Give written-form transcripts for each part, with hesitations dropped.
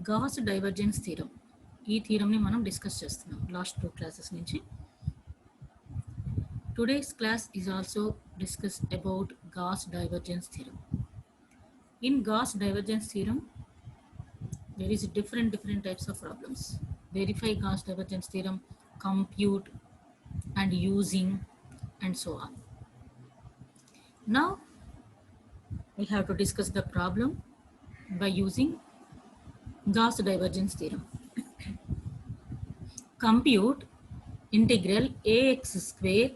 Gas divergence theorem. ఈ థీరంని మనం discuss చేస్తున్నాం లాస్ట్ 2 క్లాసెస్ నుంచి. Today's class is also discuss about Gauss divergence theorem. In Gauss divergence theorem, there is different types of problems. Verify Gauss divergence theorem, compute and using and so on. Now we have to discuss the problem by using Gauss divergence theorem. Compute integral ax square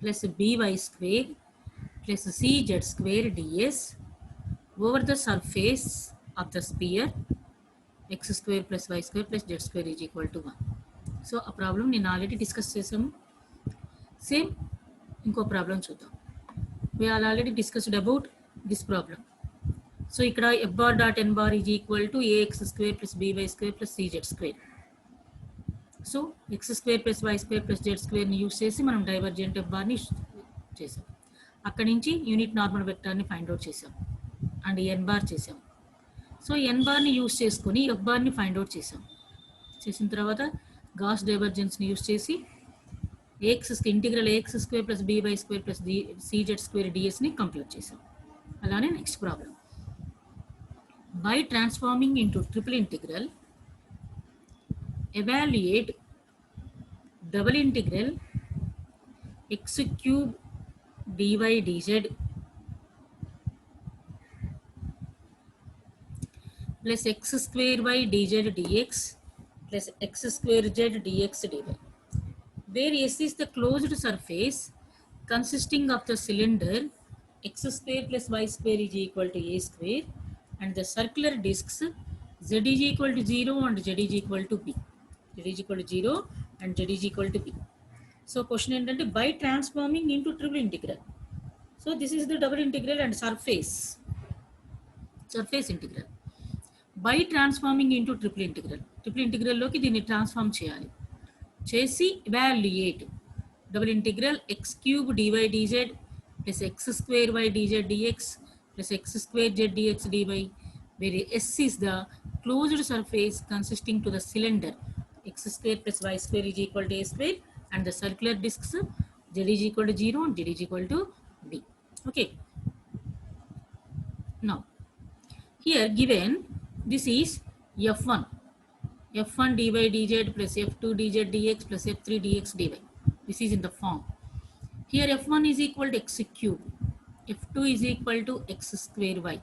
plus by square plus cz square ds over the surface of the sphere x square plus y square plus z square is equal to 1. So a problem నేను already discuss చేసాము. Same ఇంకో problem చూద్దాం. We are already discussed about this problem. So ఇక్కడ f bar dot n bar is equal to ax square plus by square plus cz square. So x square plus y square plus z square ని use చేసి మనం divergent f bar ని చేసాం. అక్కడి నుంచి unit normal వెక్టార్ని find out చేసాం and n bar చేసాం. సో n బార్ని యూస్ చేసుకొని f బార్ని ఫైండ్ అవుట్ చేసాం. చేసిన తర్వాత గాస్ డైవర్జెన్స్ని యూస్ చేసి integral ax square plus by square plus cz square dsని కంప్యూట్ చేసాం. అలానే next problem, by transforming into triple integral evaluate double integral x cube dy dz plus x square y dz dx plus x square z dx dy, where S is the closed surface consisting of the cylinder x square plus y square is equal to a square and the circular discs z is equal to 0 and z is equal to b. Z is equal to 0 and z is equal to b. So question ఏంటంటే by transforming into triple integral. So this is the double integral and surface integral. By transforming into triple integral లోకి దీన్ని transform చేయాలి. చేసి evaluate double integral x cube dy dz plus x square y dz dx plus x square z dx dy, where S is the closed surface consisting to the cylinder x square plus y square is equal to a square and the circular discs z is equal to 0 and z is equal to b. Okay. Now here given this is f1 dy dz plus f2 dz dx plus f3 dx dy. This is in the form. Here f1 is equal to x cube, f2 is equal to x square y,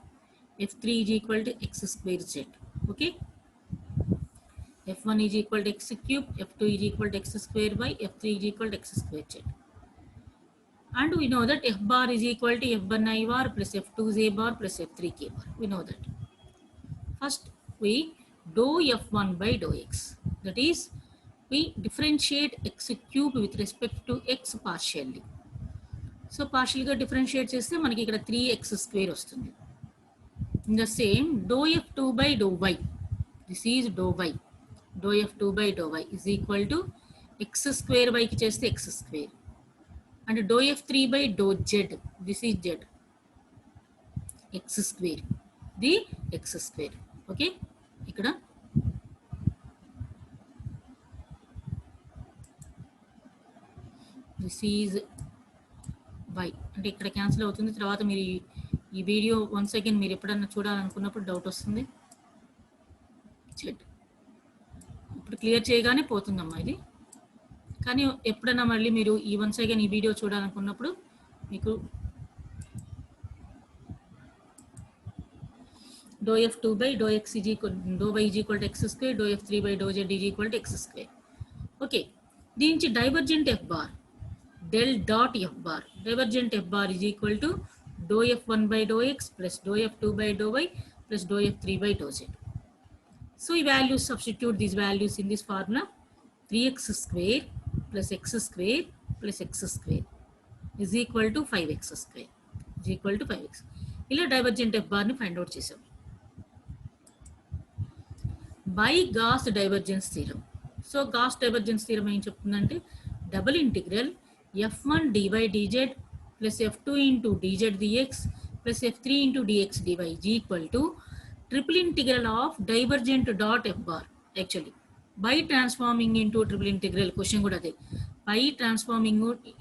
f3 is equal to x square z. Okay. f1 is equal to x cube, f2 is equal to x square y, f3 is equal to x square z. And we know that f bar is equal to f1 I bar plus f2 a bar plus f3 k bar. We know that. First we dou f1 by dou x. That is, we differentiate x cube with respect to x partially. So partially differentiate చేస్తే మనకి ఇక్కడ 3x square వస్తుంది. In the same, dou f2 by dou y. This is dou y. Dou f2 by dou y is equal to x square y కి చేస్తే x square. And dou f3 by dou z. This is z. x square. The x square. Okay. ఇక్కడ this is y. అంటే ఇక్కడ cancel అవుతుంది. తర్వాత మీరు ఈ video once again మీరు ఎప్పుడన్నా చూడాలనుకున్నప్పుడు డౌట్ వస్తుంది. ఇప్పుడు క్లియర్ చేయగానే పోతుందమ్మా ఇది. కానీ ఎప్పుడన్నా మళ్ళీ మీరు ఈ వన్స్ అగైన్ ఈ వీడియో చూడాలనుకున్నప్పుడు మీకు dou f2 by dou x is equal dou y is equal to x square, dou f3 by dou z is equal to x square. Okay. దీని నుంచి divergent f bar del dot f bar, divergent f bar is equal to dou f1 by dou x plus dou f2 by dou y plus dou f3 by dou z. So we values, substitute these values in this formula. 3x square plus x square plus x square is equal to 5x square is equal to 5x. ఇలా divergent f bar ని find out చేసాం by Gauss divergence theorem. So Gauss divergence theorem ఏం చెప్తుందంటే double integral f1 dy dz plus f2 into dz dx plus f3 into dx dy is equal to triple integral of divergent dot f bar actually by transforming into triple integral question kuda ade by transforming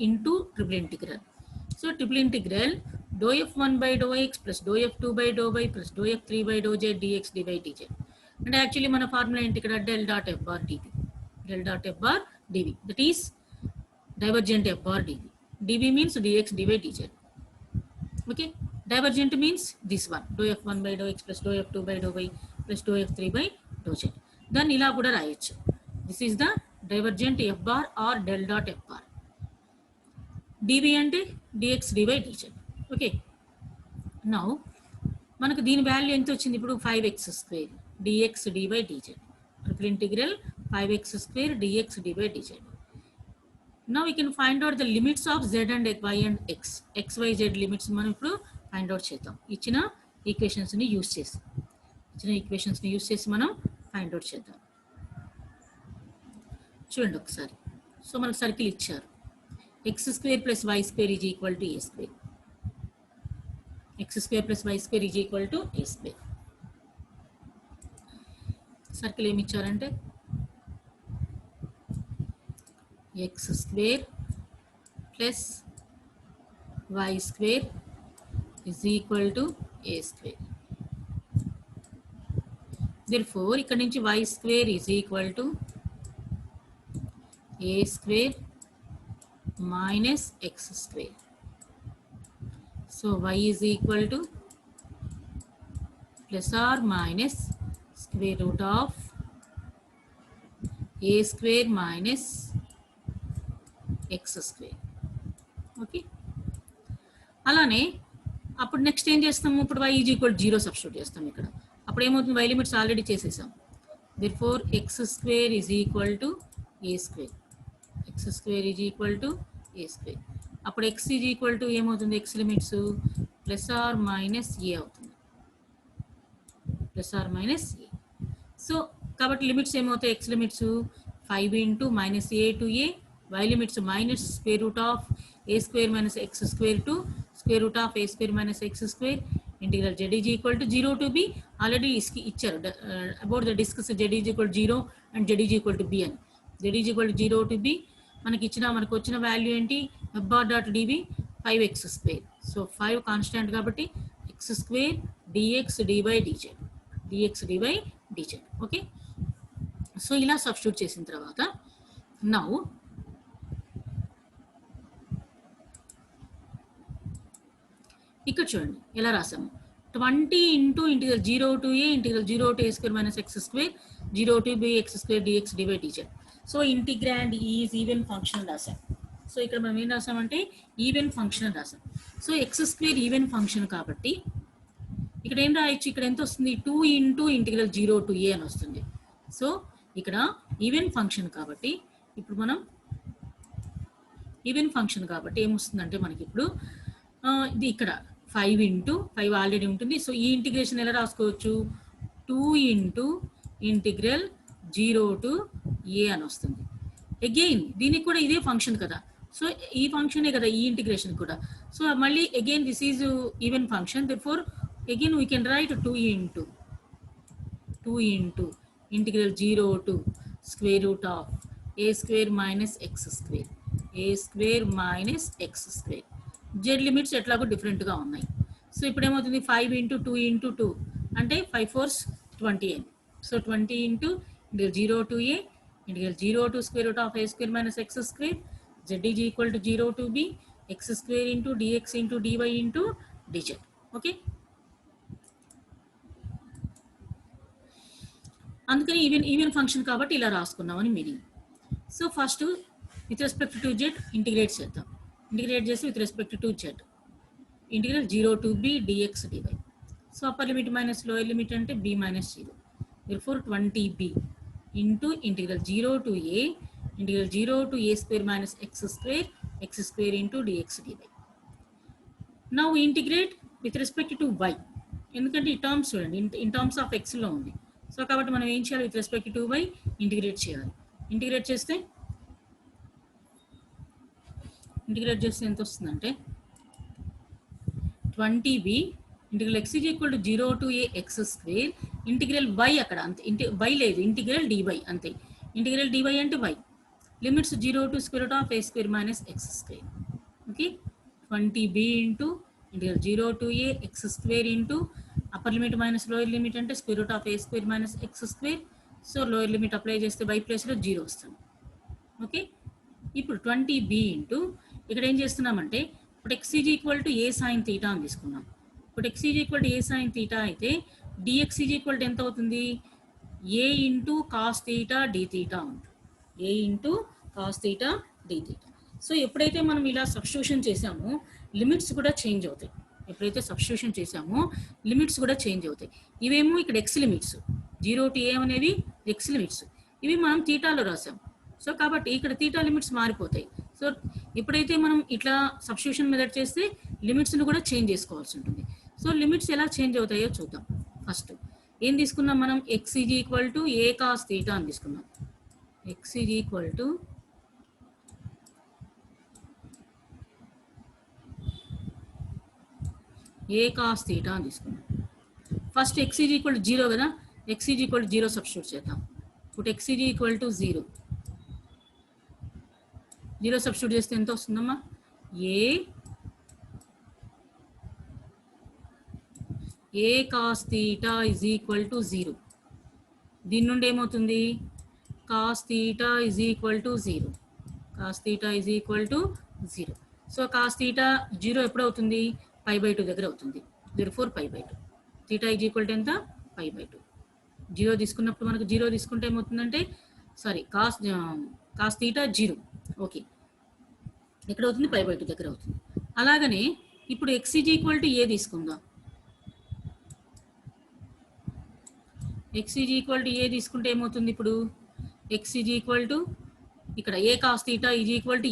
into triple integral. So triple integral dou f1 by dou x plus dou f2 by dou y plus dou f3 by dou z dx dy dz. And actually మన formula ఏంటి ఇక్కడ del dot f bar dv, del dot f bar dv, that is divergent f bar dv. dv means dx dy dz. Okay, divergent means this one dou f1 by dou x plus dou f2 by dou y plus dou f3 by dou z. దాన్ని ఇలా కూడా రాయొచ్చు. This is the divergent f bar or del dot f bar. dv అంటే dx dy dz. Okay, now మనకు దీని value ఎంత వచ్చింది ఇప్పుడు 5x square dx dy dz. Triple integral 5x square dx dy dz. Now we can find out the limits of z and y and x. x, y, z limits మనం ఇప్పుడు find out చేద్దాం. ఇచ్చిన ఈక్వేషన్స్ని use చేసి మనం find out చేద్దాం. చూడండి ఒకసారి. So మనకు సర్కిల్ ఇచ్చారు. x square plus y square is equal to a square. x square plus y square is equal to a square. Circle ఏమి ఇచ్చారంటే x square plus y square is equal to a square. Therefore, ఇక్కడ నుంచి y square is equal to a square minus x square. So, y is equal to plus or minus square root of a square minus x square. Okay, అలానే అప్పుడు next ఏం చేస్తాము, ఇప్పుడు y is equal 0 substitute చేస్తాం ఇక్కడ. అప్పుడు ఏమవుతుంది, y limits already చేసేసాం. therefore x square is equal to a square. x square is equal to a square. అప్పుడు x ఈజ్ ఈక్వల్ టు ఏమవుతుంది, x limits plus or minus a అవుతుంది, plus or minus a. So కాబట్టి limits ఏమవుతాయి, x limits 5 into minus a to a, y limits minus square root of a square minus x square to square root of a square minus x square. Integral z is equal to 0 to b. Already ఇచ్చారు about the discuss z is equal 0 and z is equal to b అని. z is equal to 0 to b మనకు వచ్చిన value ఏంటి, f bar dot dv 5x square. So 5 constant కాబట్టి x square dx dy dz, dx dy dz. Okay, so ఇలా substitute చేసిన తర్వాత now ఇక్కడ చూడండి ఎలా రాసాము. 20 into integral 0 to a integral 0 to a square minus x square 0 to b x square dx dy dz. So integrand is even function రాసాం. So ఇక్కడ మనం ఏం రాసామంటే ఈవెన్ ఫంక్షన్ రాసాం. So x square even function కాబట్టి ఇక్కడ ఏం రాయొచ్చు, ఇక్కడ ఎంత వస్తుంది 2 ఇంటూ ఇంటిగ్రల్ 0 టు a అని వస్తుంది. సో ఇక్కడ ఈవెన్ ఫంక్షన్ కాబట్టి ఇప్పుడు మనం ఈవెన్ ఫంక్షన్ కాబట్టి ఏమొస్తుందంటే మనకి ఇప్పుడు ఇది ఇక్కడ 5 ఇంటూ 5 ఆల్రెడీ ఉంటుంది. సో ఈ ఇంటిగ్రేషన్ ఎలా రాసుకోవచ్చు, 2 ఇంటూ ఇంటిగ్రల్ 0 టు a అని వస్తుంది. అగైన్ దీనికి కూడా ఇదే ఫంక్షన్ కదా, సో ఈ ఫంక్షనే కదా ఈ ఇంటిగ్రేషన్ కూడా. సో మళ్ళీ again this is even function. therefore again we can write 2 into integral 0 to square root of a square minus x square, a square minus x square. z limits ఎట్లాగో డిఫరెంట్గా ఉన్నాయి. So ఇప్పుడు ఏమవుతుంది 5 into 2 into 2 అంటే 5 4s 20 అయింది. So 20 into integral 0 to a integral 0 to square root of a square minus x square z is equal to 0 to b x square into dx into dy into dz. Okay, అందుకని even function కాబట్టి ఇలా రాసుకున్నామని meaning. So first with respect to z integrate చేద్దాం. Integrate చేసి with respect to z integral 0 to b dx dy. So upper limit minus lower limit అంటే b minus 0. therefore 20b into integral 0 to a integral 0 to a square minus x square into dx dy. Now integrate with respect to y, ఎందుకంటే ఈ terms చూడండి in terms of ఎక్స్లో ఉంది. So కాబట్టి మనం ఏం చేయాలి, with respect to y integrate చేయాలి. ఇంటిగ్రేట్ చేస్తే ఎంత వస్తుందంటే 20b integral x is equal to 0 to a x square integral y అక్కడ అంతే y లేదు ఇంటిగ్రల్ dy అంతే ఇంటిగ్రల్ dy అంటే y limits 0 to square root of a square minus x square okay 20b into integral 0 to a x square into upper limit minus lower limit అంటే square root of a square minus x square so lower limit apply చేస్తే y ప్లేస్లో 0 వస్తుంది okay ఇప్పుడు 20b into ఇక్కడ ఏం చేస్తున్నామంటే ఇప్పుడు x is equal to a sine theta అని తీసుకున్నాం ఇప్పుడు x is equal to a sine theta అయితే dx ఈజ్ ఈక్వల్ టు ఎంత అవుతుంది a into cos theta d theta ఉంటుంది a into cos theta d theta so ఎప్పుడైతే మనం ఇలా సబ్స్టిట్యూషన్ చేసామో లిమిట్స్ కూడా చేంజ్ అవుతాయి ఎప్పుడైతే సబ్స్టిట్యూషన్ చేసామో లిమిట్స్ కూడా చేంజ్ అవుతాయి ఇవేమో ఇక్కడ ఎక్స్ లిమిట్స్ 0 టు ఏ అనేవి ఎక్స్ లిమిట్స్ ఇవి మనం తీటాలో రాసాం సో కాబట్టి ఇక్కడ తీటా లిమిట్స్ మారిపోతాయి సో ఎప్పుడైతే మనం ఇట్లా సబ్స్టిట్యూషన్ మెథడ్ చేస్తే లిమిట్స్ని కూడా చేంజ్ చేసుకోవాల్సి ఉంటుంది సో లిమిట్స్ ఎలా చేంజ్ అవుతాయో చూద్దాం ఫస్ట్ ఏం తీసుకున్నాం మనం x is equal to a cos theta అని తీసుకున్నాం x is equal to a cos theta అని తీసుకున్నాం first x is equal to 0 కదా x is equal to 0 substitute చేద్దాం ఇప్పుడు x is equal to 0 substitute చేస్తే ఎంత వస్తుందమ్మా a cos theta is equal to 0 దీని నుండి ఏమవుతుంది cos theta is equal to 0 cos theta is equal to 0 so cos theta 0 ఎప్పుడు అవుతుంది π/2 దగ్గర అవుతుంది therefore π/2 theta is equal to ఎంత π/2 0 తీసుకున్నప్పుడు మనకు 0 తీసుకుంటే ఏమవుతుందంటే సారీ కాస్ తీటా 0 ఓకే ఎక్కడ అవుతుంది π/2 దగ్గర అవుతుంది అలాగనే ఇప్పుడు x is equal to a తీసుకుందాం x is equal to a తీసుకుంటే ఏమవుతుంది ఇప్పుడు x ఈజ్ ఈక్వల్ టు ఇక్కడ a cos theta is equal to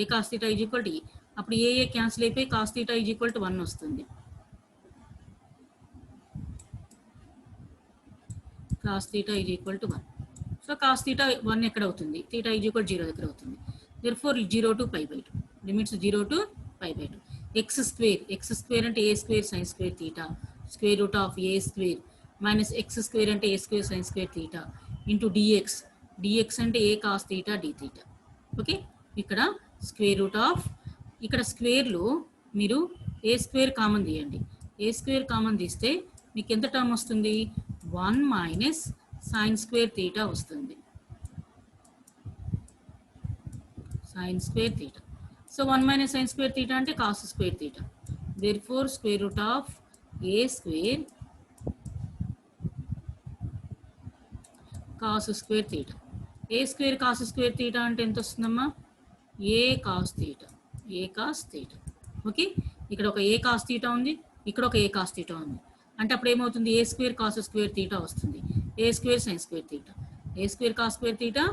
a cos theta is equal to a అప్పుడు ఏ క్యాన్సిల్ అయిపోయి cos theta is equal to 1 వస్తుంది cos theta is equal to 1 so cos theta 1 ఎక్కడ అవుతుంది theta is equal 0 దగ్గర అవుతుంది therefore 0 to π/2 limits 0 to π/2 x square అంటే a square sine square theta square root of a square minus x square అంటే a square sine square theta into dx అంటే a cos theta d theta okay ఇక్కడ square root of ఇక్కడ స్క్వేర్లో మీరు ఏ square common తీయండి ఏ square common తీస్తే మీకు ఎంత టర్మ్ వస్తుంది 1 మైనస్ సైన్ స్క్వేర్ తీటా వస్తుంది sin square theta. So 1 minus sin square theta ante cos square theta. Therefore square root of a square cos square theta. A square cos square theta ante enta ostundamma a cos theta. A cos theta. Okay? ikkada oka a cos theta undi, ikkada oka a cos theta undi. అంటే అప్పుడు ఏమవుతుంది a square cos square theta వస్తుంది a square sine square theta a square cos square theta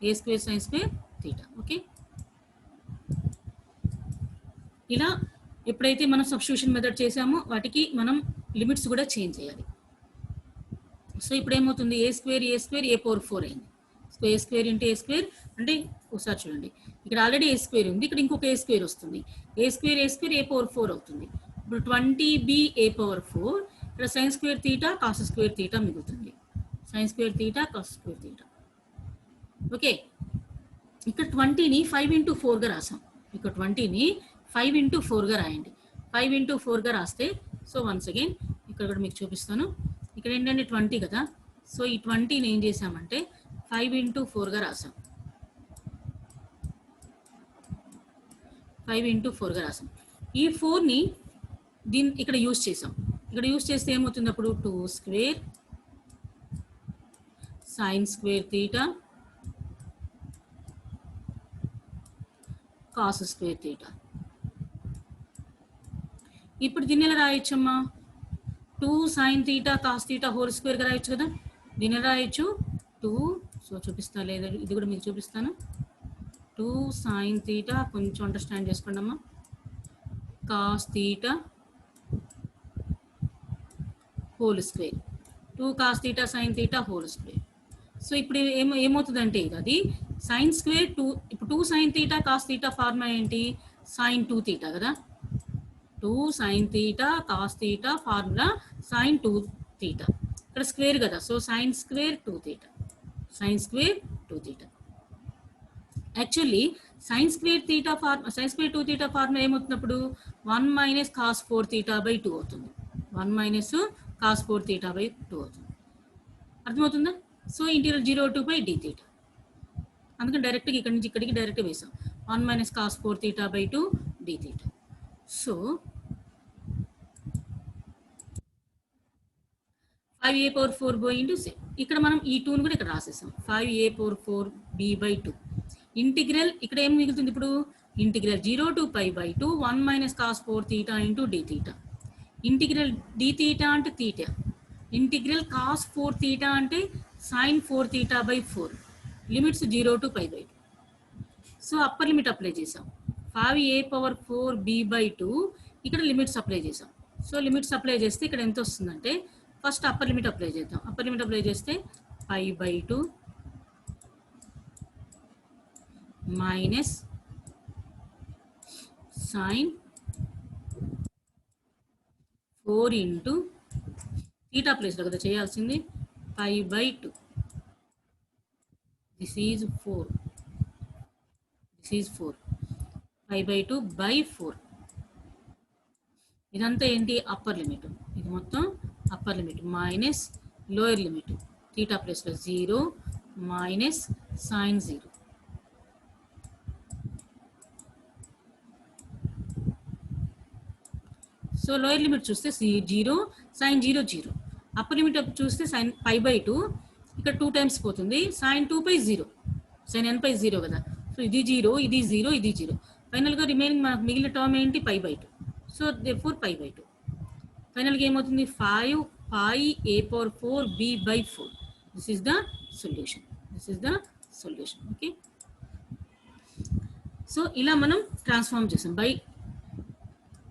a square sine square theta okay ఇలా ఎప్పుడైతే మనం substitution method చేసామో వాటికి మనం లిమిట్స్ కూడా చేంజ్ చేయాలి సో ఇప్పుడు ఏమవుతుంది ఏ స్క్వేర్ ఏ పవర్ 4 అయింది so A square into a square అంటే ఒకసారి చూడండి ఇక్కడ ఆల్రెడీ ఏ స్క్వేర్ ఉంది ఇక్కడ ఇంకొక ఏ స్క్వేర్ వస్తుంది ఏ స్క్వేర్ ఏ పవర్ 4 అవుతుంది ఇప్పుడు 20b ఏ పవర్ 4 ఇక్కడ sine square theta cos square theta మిగులుతుంది sine square theta cos square theta okay ఇక్కడ 20ని 5 into 4గా రాసాం ఇక్కడ 20ని 5 into 4గా రాయండి 5 into 4గా రాస్తే సో వన్స్ అగైన్ ఇక్కడ కూడా మీకు చూపిస్తాను ఇక్కడ ఏంటంటే 20 కదా సో ఈ 20ని ఏం చేసామంటే 5 into 4గా రాసాం 5 into 4గా రాసాం ఈ 4ని దీన్ని ఇక్కడ యూజ్ చేసాం ఇక్కడ యూజ్ చేస్తే ఏమవుతుంది అప్పుడు 2 square sine square theta cos square theta ఇప్పుడు దీన్ని ఎలా రాయొచ్చమ్మా 2 sine theta cos theta whole స్క్వేర్గా రాయొచ్చు కదా దీన్ని ఎలా రాయొచ్చు 2 సో చూపిస్తా లేదా ఇది కూడా మీకు చూపిస్తాను 2 సైన్ తీటా కొంచెం అండర్స్టాండ్ చేసుకోండి అమ్మా cos theta whole square 2 cos theta sine theta whole square so ఇప్పుడు ఏమవుతుందంటే అది సైన్ స్క్వేర్ 2 ఇప్పుడు 2 sine theta cos theta formula ఏంటి సైన్ 2 తీటా కదా 2 sin theta cos theta formula sin 2 theta. ఇక్కడ స్క్వేర్ కదా, so sin square 2 theta. sin square 2 theta. Actually sin square 2 theta formula ఏమవుతున్నప్పుడు 1 minus cos 4 theta by 2 అవుతుంది. 1 minus cos 4 theta by 2 అవుతుంది. అర్థమవుతుందా? So interior 0 by d theta. అందుకని డైరెక్ట్గా ఇక్కడ నుంచి ఇక్కడికి డైరెక్ట్ వేసాం. 1 minus cos 4 theta by 2 d theta. So 5a power 4b into c. ఇక్కడ మనం ఈ 2ని కూడా ఇక్కడ రాసేసాం. 5a power 4b by 2. Integral ఇక్కడ ఏం మిగులుతుంది ఇప్పుడు? Integral 0 to pi by 2 1 minus cos 4 theta into d theta. Integral d theta అంటే theta. ఇంటిగ్రల్ cos 4 theta అంటే sin 4 theta by 4. Limits 0 to pi by 2. So upper limit apply చేసాం. 5a power 4b by 2 ఇక్కడ limits apply చేసాం. So limits apply చేస్తే ఇక్కడ ఎంత వస్తుందంటే first upper limit apply చేద్దాం. అప్పర్ లిమిట్ అప్లై చేస్తే pi by 2 minus sin 4 into theta ప్లేస్లో కదా చేయాల్సింది, pi by 2. This is 4. This is 4. Pi by 2 by 4. ఇదంతా ఏంటి? Upper limit. ఇది మొత్తం upper limit minus lower limit. Theta ప్లేస్లో 0 minus sin 0. So lower limit చూస్తే 0 sin 0 0. అప్పర్ లిమిట్ చూస్తే sin pi by 2 ఇక్కడ 2 టైమ్స్ పోతుంది. sin 2 by 0, sin n by 0 కదా. సో ఇది 0, ఇది 0, ఇది 0. ఫైనల్గా రిమైనింగ్ మనకు మిగిలిన టర్మ్ ఏంటి? pi by 2. So therefore pi by 2. ఫైనల్గా ఏమవుతుంది? 5 pi a power 4 b by 4. This is the solution. This is the solution. Okay. So ఇలా మనం ట్రాన్స్ఫార్మ్ చేసాం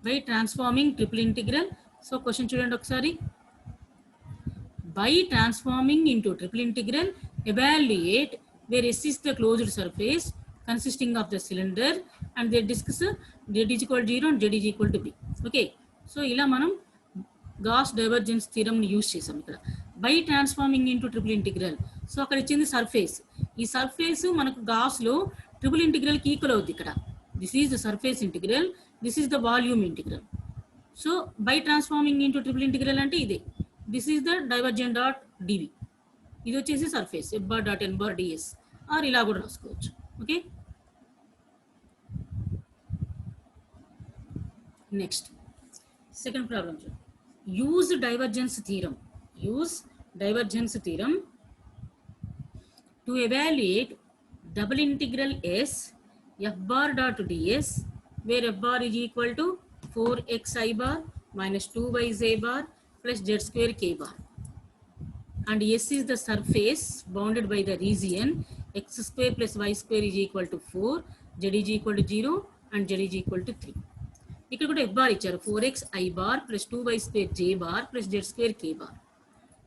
by transforming triple integral. So question చూడండి ఒకసారి. By transforming into triple integral, evaluate where S is the closed surface consisting of the cylinder and they discuss Z is equal to 0 and Z is equal to B. Okay. So ఇలా మనం gas divergence theorem ని use చేసాం ఇక్కడ. By transforming into triple integral. So అక్కడ ఇచ్చింది surface. ఈ surface మనకు gas లో ట్రిపుల్ ఇంటిగ్రల్ కి ఈక్వల్ అవుతుంది ఇక్కడ. This is the surface integral, this is the volume integral. So by transforming into triple integral అంటే ఇదే. This is the divergent dot dv. ఇది వచ్చేసి surface f bar dot n bar ds, or ఇలా కూడా రాసుకోవచ్చు. Okay. Next second problem చూడండి. Use divergence theorem. Use divergence theorem to evaluate double integral s f bar dot ds where f bar is equal to 4xi bar minus 2yj bar plus z square k bar, and S is the surface bounded by the region x square plus y square is equal to 4, z is equal to 0 and z is equal to 3. ఇక్కడ కూడా f bar ఇచ్చారు 4xi bar plus 2y square j bar plus z square k bar.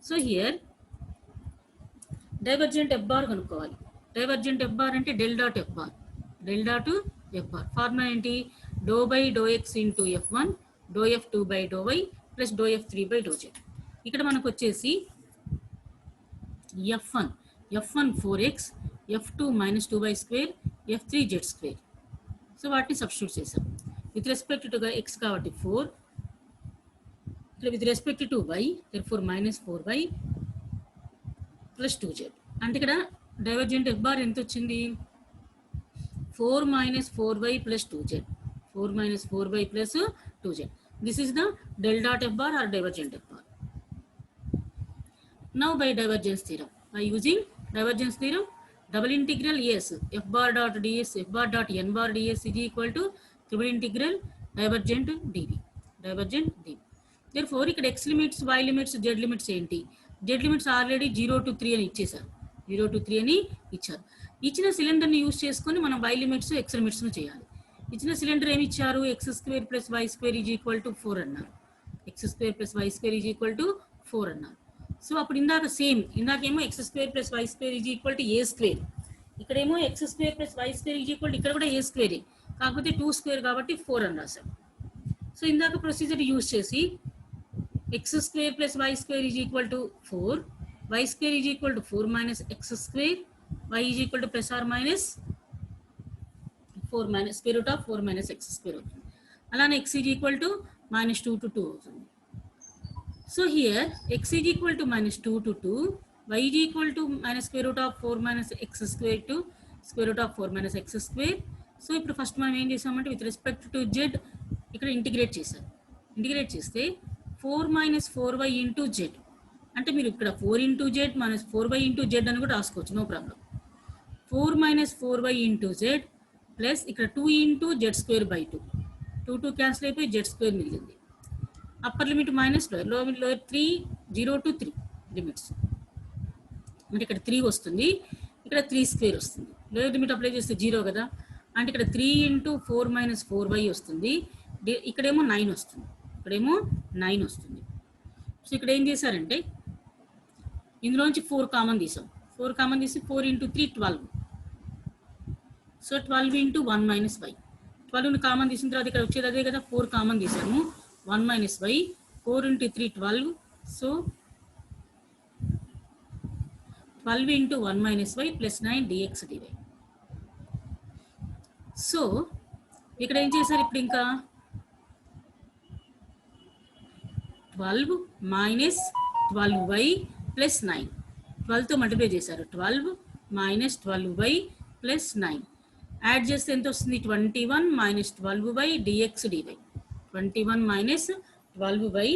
So here divergent f bar కనుక్కోవాలి. Divergent f bar అంటే del dot f bar. Del dot f bar formula ఏంటి? Do by do x into f1 do f2 by do y plus do f3 by do z. ఇక్కడ మనకు వచ్చేసి f1 4x, f2 minus 2y square, f3 z square. So వాటిని substitute చేసాం. With respect to x కాబట్టి 4, with respect to y therefore minus 4y plus 2z. అంటే ఇక్కడ divergent f bar ఎంత వచ్చింది? 4 minus 4y plus 2z. 4 minus 4y plus 2z. This is the del dot f bar or divergent f bar. Now by divergence theorem, by using divergence theorem, double integral yes f bar dot ds f bar dot n bar ds is equal to triple integral divergent dv. Divergent dv. Therefore ఇక్కడ x limits, y limits, z limits ఏంటి? z limits already 0 to 3 అని ఇచ్చేసారు. 0 to 3 అని ఇచ్చారు. ఇచ్చిన సిలిండర్ని use చేసుకొని మనం y లిమిట్స్ x లిమిట్స్ను చేయాలి. ఇచ్చిన సిలిండర్ ఏమి ఇచ్చారు? X square plus y square is equal to 4 అన్నారు. X square plus y square is equal to 4 అన్నారు. సో అప్పుడు ఇందాకేమో x square plus y square is equal to a square. ఇక్కడేమో x square plus y square is equal to ఇక్కడ కూడా ఏ స్క్వేరే, కాకపోతే 2 square కాబట్టి 4 అని రాశాం. సో సో ఇందాక ప్రొసీజర్ యూజ్ చేసి x square plus y square is equal to 4, y square is equal to 4 minus x square, y is equal to plus or minus 4 minus square root of 4 minus x square అవుతుంది. అలానే x is equal to minus 2 to 2 అవుతుంది. So here x is equal to minus 2 to 2, y is equal to minus square root of 4 minus x square to square root of 4 minus x square. So ఇప్పుడు first మనం ఏం చేసామంటే with respect to z ఇక్కడ integrate చేశారు. Integrate చేస్తే 4 minus 4y into z అంటే మీరు ఇక్కడ 4 into z minus 4y into z అని కూడా రాసుకోవచ్చు, no problem. 4 minus 4y into z plus ఇక్కడ 2 into z square by 2, 2 cancel అయిపోయి z square మిగిలింది. Upper limit minus lower lower 3 0 to 3 limits అంటే ఇక్కడ 3 వస్తుంది, ఇక్కడ 3 స్క్వేర్ వస్తుంది. లోయర్ లిమిట్ అప్లై చేస్తే 0 కదా, అంటే ఇక్కడ 3 into 4 minus 4y వస్తుంది, ఇక్కడేమో 9 వస్తుంది, ఇక్కడేమో 9 వస్తుంది. సో ఇక్కడ ఏం చేశారంటే ఇందులోంచి 4 కామన్ తీసాం, 4 కామన్ తీసి 4 into 3 12. సో 12 into 1 minus y, 12ని కామన్ తీసిన తర్వాత ఇక్కడ వచ్చేది అదే కదా, 4 కామన్ తీసాము, 1 minus y, 4 into 3 12. సో 12 into 1 minus y plus 9 dx dy. So ఇక్కడ ఏం చేశారు ఇప్పుడు ఇంకా 12 minus 12y plus 9, 12తో మల్టిప్లై చేశారు, 12 minus 12y plus 9 యాడ్ చేస్తే ఎంత వస్తుంది, 21 minus 12y dx dy, 21 minus 12y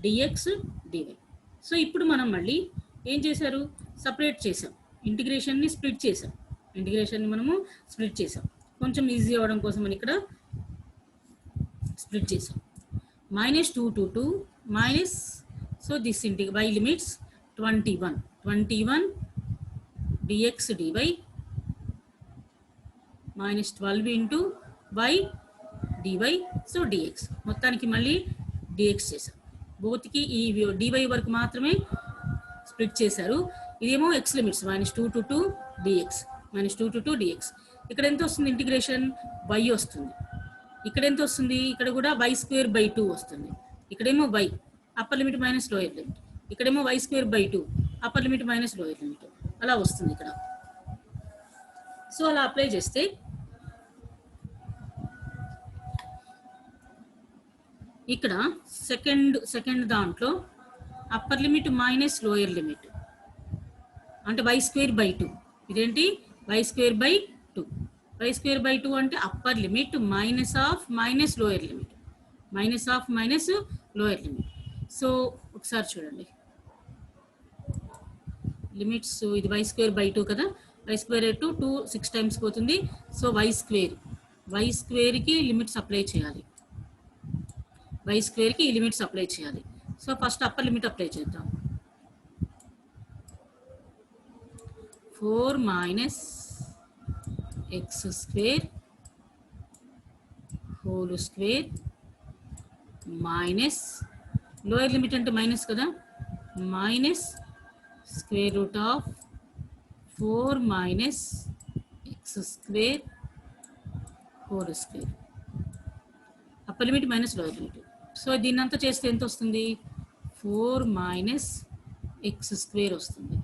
dx dy. So ఇప్పుడు మనం మళ్ళీ ఏం చేశారు, సపరేట్ చేసాం, ఇంటిగ్రేషన్ని స్ప్లిట్ చేసాం, ఇంటిగ్రేషన్ని మనము స్ప్లిట్ చేసాం కొంచెం ఈజీ అవ్వడం కోసం అని ఇక్కడ స్ప్లిట్ చేసాం. minus 2 to 2 minus, so this y limits 21 dx dy minus 12 into y dy, so dx మొత్తానికి మళ్ళీ dx చేశాం. బోత్కి ఈ dy వరకు మాత్రమే స్ప్లిట్ చేశారు. ఇదేమో x limits minus 2 to 2 dx, minus 2 to 2 dx. ఇక్కడ ఎంత వస్తుంది ఇంటిగ్రేషన్, y వస్తుంది. ఇక్కడ ఎంత వస్తుంది, ఇక్కడ కూడా y square by 2 వస్తుంది. ఇక్కడేమో y upper limit minus lower limit, ఇక్కడేమో y square by 2 upper limit minus lower limit, అలా వస్తుంది ఇక్కడ. సో అలా అప్లై చేస్తే ఇక్కడ సెకండ్ దాంట్లో upper limit minus lower limit అంటే y square by 2, ఇదేంటి y square by 2, y square by 2 అంటే upper limit minus of minus lower limit, minus of minus lower limit. So ఒకసారి చూడండి లిమిట్స్, ఇది y square by 2 కదా, y square 2 6 times పోతుంది. So y స్క్వేర్కి limits apply చేయాలి, y స్క్వేర్కి ఈ limits apply చేయాలి. So first upper limit apply చేద్దాం, 4 minus x square whole square minus lower limit అంటే మైనస్ కదా, minus square root of 4 minus x square whole square, upper limit minus lower limit. So దీన్ని అంతా చేస్తే ఎంత వస్తుంది, 4 minus x square వస్తుంది,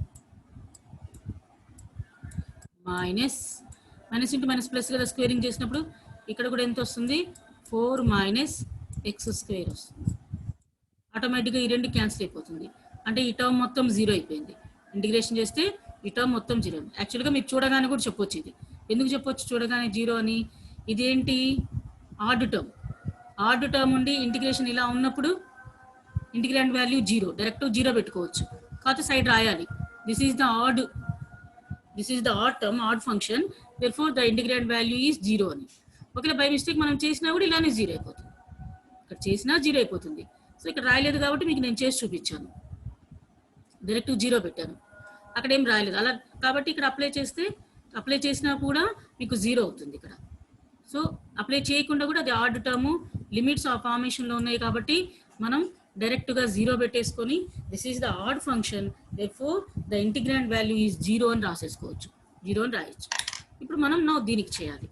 minus minus into minus plus కదా squaring చేసినప్పుడు, ఇక్కడ కూడా ఎంత వస్తుంది, 4 minus x square వస్తుంది. ఆటోమేటిక్గా ఈ రెండు క్యాన్సిల్ అయిపోతుంది, అంటే ఈ టర్మ్ మొత్తం 0 అయిపోయింది. ఇంటిగ్రేషన్ చేస్తే ఈ టర్మ్ మొత్తం 0. యాక్చువల్గా మీరు చూడగానే కూడా చెప్పొచ్చు, ఇది ఎందుకు చెప్పొచ్చు చూడగానే 0 అని, ఇదేంటి ఆడ్ టర్మ్ ఉండి ఇంటిగ్రేషన్ ఇలా ఉన్నప్పుడు ఇంటిగ్రాండ్ వాల్యూ 0, డైరెక్ట్ 0 పెట్టుకోవచ్చు, కాకపోతే సైడ్ రాయాలి. This is the odd term, add function, therefore the integrand value is 0 అని. ఒకవేళ బై మిస్టేక్ మనం చేసినా కూడా ఇలానే 0 అయిపోతుంది, ఇక్కడ చేసినా 0 అయిపోతుంది. సో ఇక్కడ రాయలేదు కాబట్టి మీకు నేను చేసి చూపించాను, డైరెక్ట్ 0 పెట్టాను, అక్కడ ఏం రాయలేదు అలా, కాబట్టి ఇక్కడ అప్లై చేసినా కూడా మీకు 0 అవుతుంది ఇక్కడ. సో అప్లై చేయకుండా కూడా అది ఆడ్ టర్మ్, లిమిట్స్ ఆ ఫార్మేషన్లో ఉన్నాయి కాబట్టి మనం డైరెక్ట్గా 0 పెట్టేసుకొని this is the odd function, therefore the integrand value is 0 అని రాసేసుకోవచ్చు, 0 అని రాయొచ్చు. ఇప్పుడు మనం దీనికి చేయాలి.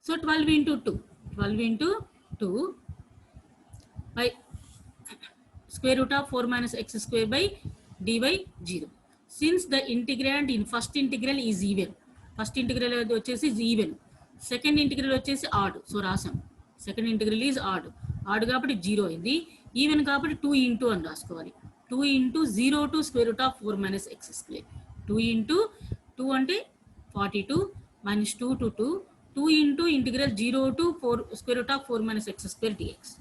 So So 12 into 2, 12 into 2 by square root of 4 minus x square by dy 0. Since the integrand in first integral is even, first integral వచ్చేసి even, second integral వచ్చేసి odd. So రాసాం second integral is odd, odd కాబట్టి 0 అయింది, even కాబట్టి 2 into అని రాసుకోవాలి. 2 into 0 to square root of 4 minus x square. 2 into 2 అంటే 42 minus 2 to 2, 2 into integral 0 to 4 square root of 4 minus x square dx.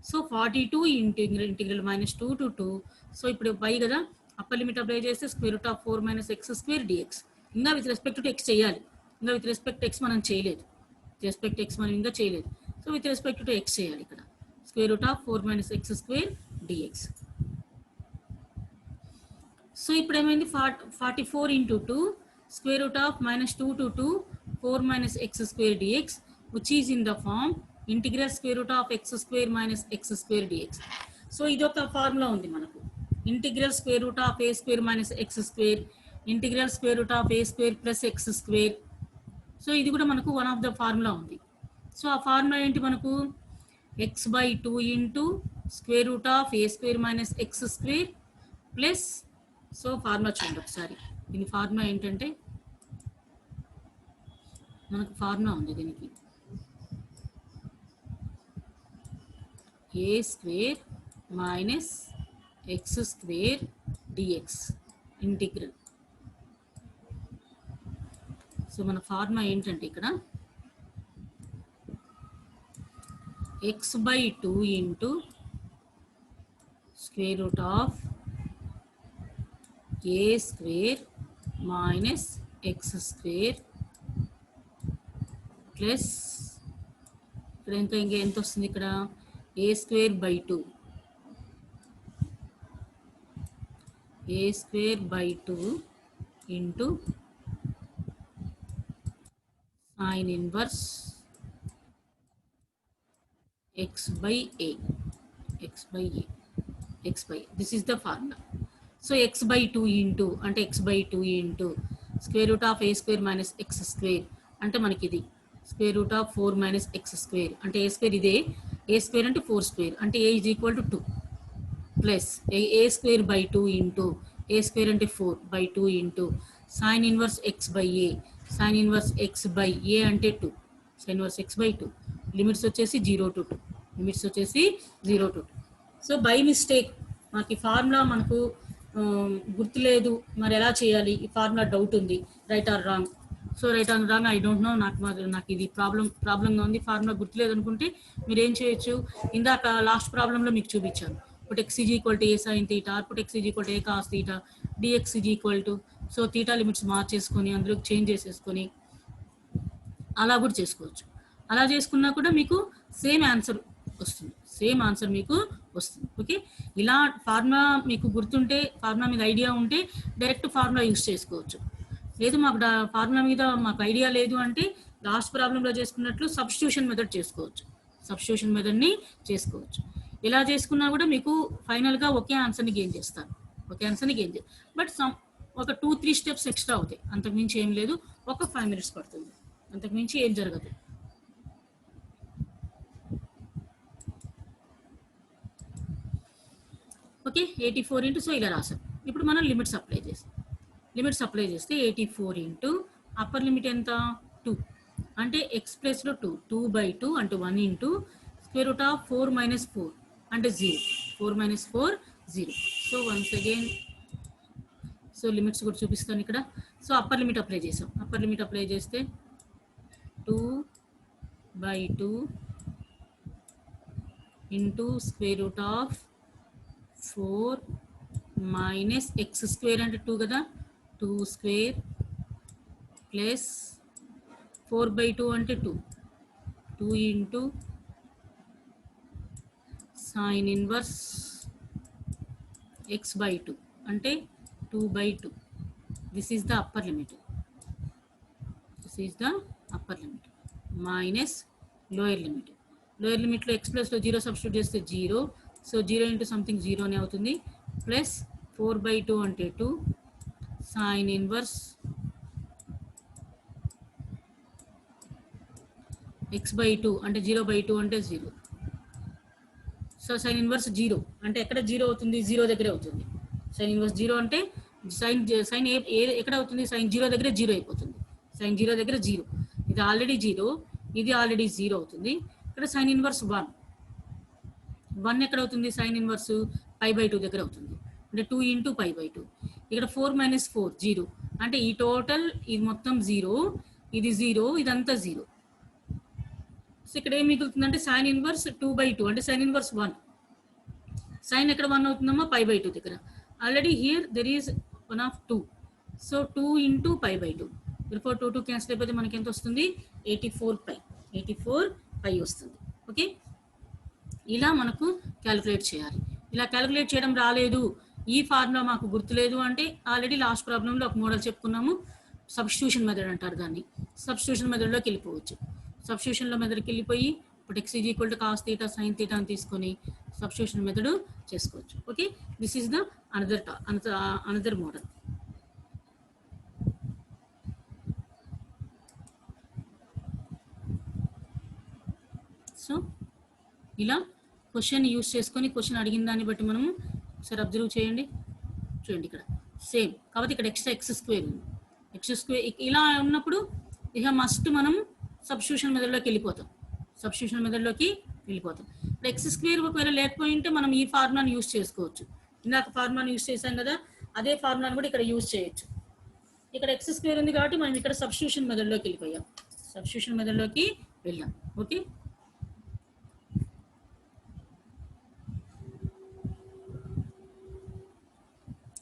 So 42 integral minus 2 to 2. So ఇప్పుడు పై కదా, upper limit apply చేస్తే square root of 4 minus x square dx. ఇంకా with respect to x చేయాలి, ఇంకా with respect X మనం చేయలేదు, respect X మనం ఇంకా చేయలేదు. So with respect to x చేయాలి ఇక్కడ, square root of 4 minus x square dx. So ఇప్పుడు ఏమైంది, 44 into 2 square root of minus 2 to 2 4 minus x square dx, which is in the form integral square root of x square minus x square dx. So ఇదొక formula ఉంది మనకు, integral square root of a square minus x square, integral square root of a square plus x square. So ఇది కూడా మనకు one of the formula ఉంది. So ఆ formula ఏంటి మనకు, x by 2 into square root of a square minus x square plus, so formula చూడండి ఒకసారి, దీని ఫార్ములా ఏంటంటే మనకు ఫార్ములా ఉంది దీనికి, a square minus x square dx integral. So మన ఫార్ములా ఏంటంటే ఇక్కడ x by 2 into square root of a square minus x square plus, ఇక్కడ ఇంకా ఎంత వస్తుంది ఇక్కడ, a square by 2, a square by 2 into sine inverse x by a, x by a, x by, this is the formula. So x by 2 into అంటే x by 2 into square root of a square minus x square అంటే మనకి ఇది square root of 4 minus x square అంటే a square ఇదే, ఏ square అంటే 4 square అంటే a is equal to 2 plus a square by 2 into a square అంటే 4 by 2 into sine inverse x by a, sine inverse x by a అంటే 2, sine inverse x by 2, limits వచ్చేసి 0 to 2, limits వచ్చేసి 0 to 2. So by mistake మాకు ఈ formula మనకు గుర్తులేదు, మరి ఎలా చేయాలి, ఈ ఫార్ములా డౌట్ ఉంది, right are wrong. So right are wrong I don't know, నాకు ఇది ప్రాబ్లంగా ఉంది, ఫార్ములా గుర్తులేదు అనుకుంటే మీరు ఏం చేయొచ్చు, ఇందాక లాస్ట్ ప్రాబ్లంలో మీకు చూపించాను, put x is equal to a sin theta, put x is equal to a cos theta, dx is equal to, so theta limits మార్చేసుకొని అందులో చేంజ్ చేసేసుకొని అలా కూడా చేసుకోవచ్చు. అలా చేసుకున్నా కూడా మీకు సేమ్ ఆన్సర్ వస్తుంది, సేమ్ ఆన్సర్ మీకు వస్తుంది. ఓకే, ఇలా ఫార్ములా మీకు గుర్తుంటే, ఫార్ములా మీద ఐడియా ఉంటే డైరెక్ట్ ఫార్ములా యూస్ చేసుకోవచ్చు. లేదు మాకు ఫార్ములా మీద మాకు ఐడియా లేదు అంటే లాస్ట్ ప్రాబ్లంలో చేసుకున్నట్లు సబ్స్టిట్యూషన్ మెథడ్ చేసుకోవచ్చు, సబ్స్టిట్యూషన్ మెథడ్ని చేసుకోవచ్చు. ఇలా చేసుకున్నా కూడా మీకు ఫైనల్గా ఒకే ఆన్సర్ని గెయిన్ చేస్తారు, ఒకే ఆన్సర్ని గెయిన్ చేస్తారు. బట్ ఒక 2-3 స్టెప్స్ ఎక్స్ట్రా అవుతాయి, అంతకుమించి ఏం లేదు, ఒక 5 minutes పడుతుంది, అంతకుమించి ఏం జరగదు. ఓకే, 84 ఇంటూ, సో ఇలా రాసాం. ఇప్పుడు మనం లిమిట్స్ అప్లై చేస్తాం, లిమిట్స్ అప్లై చేస్తే 84 ఇంటూ అప్పర్ లిమిట్ ఎంత 2 అంటే ఎక్స్ ప్లస్లో 2 బై 2 అంటే 1 into square root of 4 minus 4 అంటే 0, 4 minus 4 0. So once again, so limits కూడా చూపిస్తాను ఇక్కడ. సో అప్పర్ లిమిట్ అప్లై చేసాం, అప్పర్ లిమిట్ అప్లై చేస్తే 2 by 2 into square root of 4 minus x square అంటే 2 కదా, 2 స్క్వేర్ ప్లస్ 4 బై 2 అంటే 2 into sine inverse x by 2 అంటే 2 by 2. This is the upper limit, this is the upper limit minus lower limit. Lower లిమిట్లో x ప్లస్లో 0 substitute చేస్తే 0, so 0 into something 0 అనే అవుతుంది, plus 4 by 2 అంటే 2 సైన్ ఇన్వర్స్ x/2 అంటే 0/2 అంటే 0. సో సైన్ ఇన్వర్స్ 0 అంటే ఎక్కడ 0 అవుతుంది, 0 దగ్గరే అవుతుంది. సైన్ ఇన్వర్స్ 0 అంటే సైన్ ఎక్కడ అవుతుంది, సైన్ 0 దగ్గర 0 అయిపోతుంది. సైన్ 0 దగ్గర 0, ఇది ఆల్రెడీ 0, ఇది ఆల్రెడీ 0 అవుతుంది. ఇక్కడ సైన్ ఇన్వర్స్ 1 ఎక్కడ అవుతుంది, సైన్ ఇన్వర్స్ π/2 దగ్గర అవుతుంది. అంటే 2 × π/2. ఇక్కడ 4 - 4 0 అంటే ఈ టోటల్ ఇది మొత్తం 0, ఇది 0, ఇదంతా 0. సో ఇక్కడ ఏం మిగులుతుందంటే సైన్ ఇన్వర్స్ 2/2 అంటే సైన్ ఇన్వర్స్ 1. సైన్ ఎక్కడ 1 అవుతుందమ్మా, π/2 దగ్గర. Already here there is 1/2. So 2 × π/2. Before 2 cancel అయిపోతే మనకి ఎంత వస్తుంది, 84π వస్తుంది. ఓకే, ఇలా మనకు క్యాలిక్యులేట్ చేయాలి. ఇలా క్యాలిక్యులేట్ చేయడం రాలేదు, ఈ ఫార్ములా మాకు గుర్తులేదు అంటే ఆల్రెడీ లాస్ట్ ప్రాబ్లంలో ఒక మోడల్ చెప్పుకున్నాము, సబ్స్టిట్యూషన్ మెథడ్ అంటారు దాన్ని. సబ్స్టిట్యూషన్ మెథడ్లోకి వెళ్ళిపోవచ్చు. సబ్స్టిట్యూషన్లో మెథడ్కి వెళ్ళిపోయి ఇప్పుడు x = cos θ sin θ అని తీసుకొని సబ్స్టిట్యూషన్ మెథడ్ చేసుకోవచ్చు. Okay, this is the another model. So ఇలా క్వశ్చన్ యూస్ చేసుకొని క్వశ్చన్ అడిగిన దాన్ని బట్టి మనము ఒకసారి అబ్జర్వ్ చేయండి. చూడండి ఇక్కడ సేమ్, కాబట్టి ఇక్కడ ఎక్స్ట్రా x² ఉంది. x² ఇలా ఉన్నప్పుడు ఇక మస్ట్ మనం సబ్స్టిట్యూషన్ మెథడ్లోకి వెళ్ళిపోతాం. ఇప్పుడు x² ఒకవేళ లేకపోయింటే మనం ఈ ఫార్ములాని యూస్ చేసుకోవచ్చు. ఇందాక ఫార్ములాని యూస్ చేసాం కదా, అదే ఫార్ములాని కూడా ఇక్కడ యూస్ చేయొచ్చు. ఇక్కడ x² ఉంది కాబట్టి మనం ఇక్కడ సబ్స్టిట్యూషన్ మెథడ్లోకి వెళ్ళాం. Okay,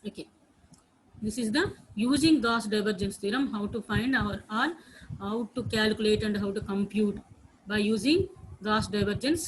okay, this is the using Gauss divergence theorem, how to find how to calculate and how to compute by using Gauss divergence